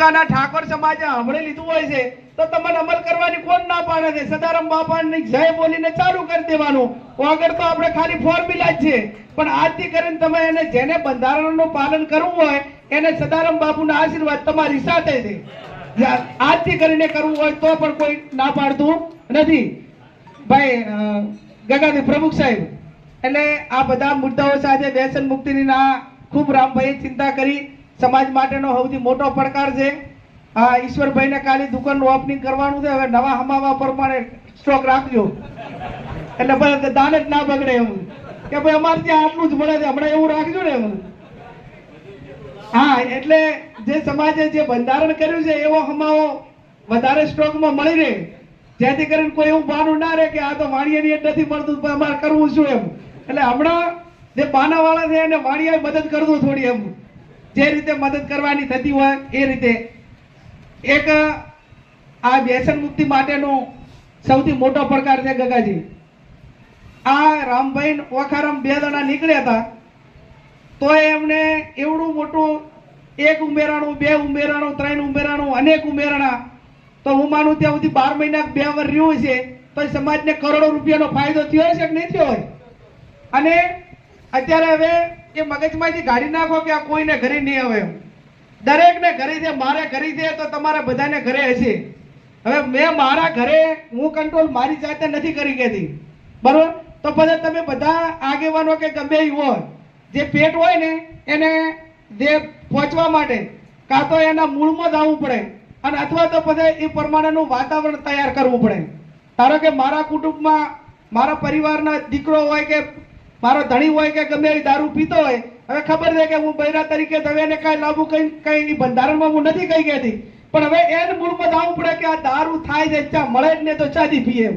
તાલુકાના ઠાકોર સમાજે સાંભળી લીધું હોય છે તો તમને અમલ કરવાની કોણ ના પાડે છે? સદારામ બાપાની જય બોલીને ચાલુ કરી દેવાનું. આગળ તો આપણે ખાલી ફોર્મ્યુલા જ છે, પણ આજથી કરીને તમે એને જેને બંધારણનું પાલન કરવું હોય એને સદારામ બાપુના આશીર્વાદ તમારી સાથે છે. આજથી કરીને કરવું હોય તો પણ કોઈ ના પાડતું નથી. ભાઈ ગગાજી પ્રમુખ સાહેબ, એટલે આ બધા મુદ્દાઓ સાથે વ્યસન મુક્તિની ખૂબ રામભાઈએ ચિંતા કરી. સમાજ માટેનો સૌથી મોટો પડકાર છે. હા, ઈશ્વરભાઈને કાલે દુકાનનું ઓપનિંગ કરવાનું છે. હવે નવા હમાવા પ્રમાણે સ્ટોક રાખજો, એટલે ભાઈ દાન જ ના બગડે એમ કે ભાઈ અમારે ત્યાં આટલું જ મળે છે, હમણાં એવું રાખજો ને એમ. હા, એટલે જે સમાજે જે બંધારણ કર્યું છે એવો હમાવો વધારે સ્ટોકમાં મળી રહે, જેથી કરીને કોઈ એવું બહાનું ના રહે કે આ તો વાણિયાની નથી મળતું, અમારે કરવું શું એમ. એટલે હમણાં જે બાનાવાળા છે એને વાણિયાએ મદદ કરવું થોડી એમ, જે રીતે મદદ કરવાની થતી હોય એ રીતે. એક આ વ્યસન મુક્તિ માટેનો સૌથી મોટો પડકાર છે ગગાજી. આ રામભાઈ ઓખારામ 2 જણા નીકળ્યા હતા તો એમને એવડું મોટું 1 ઉમેરાણું, 2 ઉમેરાણું, 3 ઉમેરાણું, અનેક ઉમેરાણા. તો હું માનું ત્યાં સુધી 12 મહિના 2 વર્ષ રહ્યું છે તો સમાજને કરોડો રૂપિયાનો ફાયદો થયો છે કે નહીં થયો હોય? અને અત્યારે હવે એ મગજમાંથી કાઢી નાખો કે આ કોઈને ઘરે નહીં આવે. દરેકને ઘરે છે, મારે ઘરે છે તો તમારા બધાને ઘરે હશે. હવે મેં મારા ઘરે હું કંટ્રોલ મારી જાતે નથી કરી કેતી, બરોબર? તો પછી તમે બધા આગેવાનો કે ગમે એ હોય, જે પેટ હોય ને એને જે પહોંચવા માટે કાં તો એના મૂળમાં જવું પડે અને અથવા તો પછી એ પ્રમાણેનું વાતાવરણ તૈયાર કરવું પડે. ધારો કે મારા કુટુંબમાં મારા પરિવારના દીકરો હોય કે મારો ધણી હોય કે ગમે એ દારૂ પીતો હોય, હવે ખબર છે કે હું બૈરા તરીકે હવે એને કઈ લાભુ કઈ બંધારણમાં હું નથી કઈ કહેતી, પણ હવે એને મૂળમાં જવું પડે કે આ દારૂ થાય છે, ચા મળે જ ને તો ચાથી પીએ.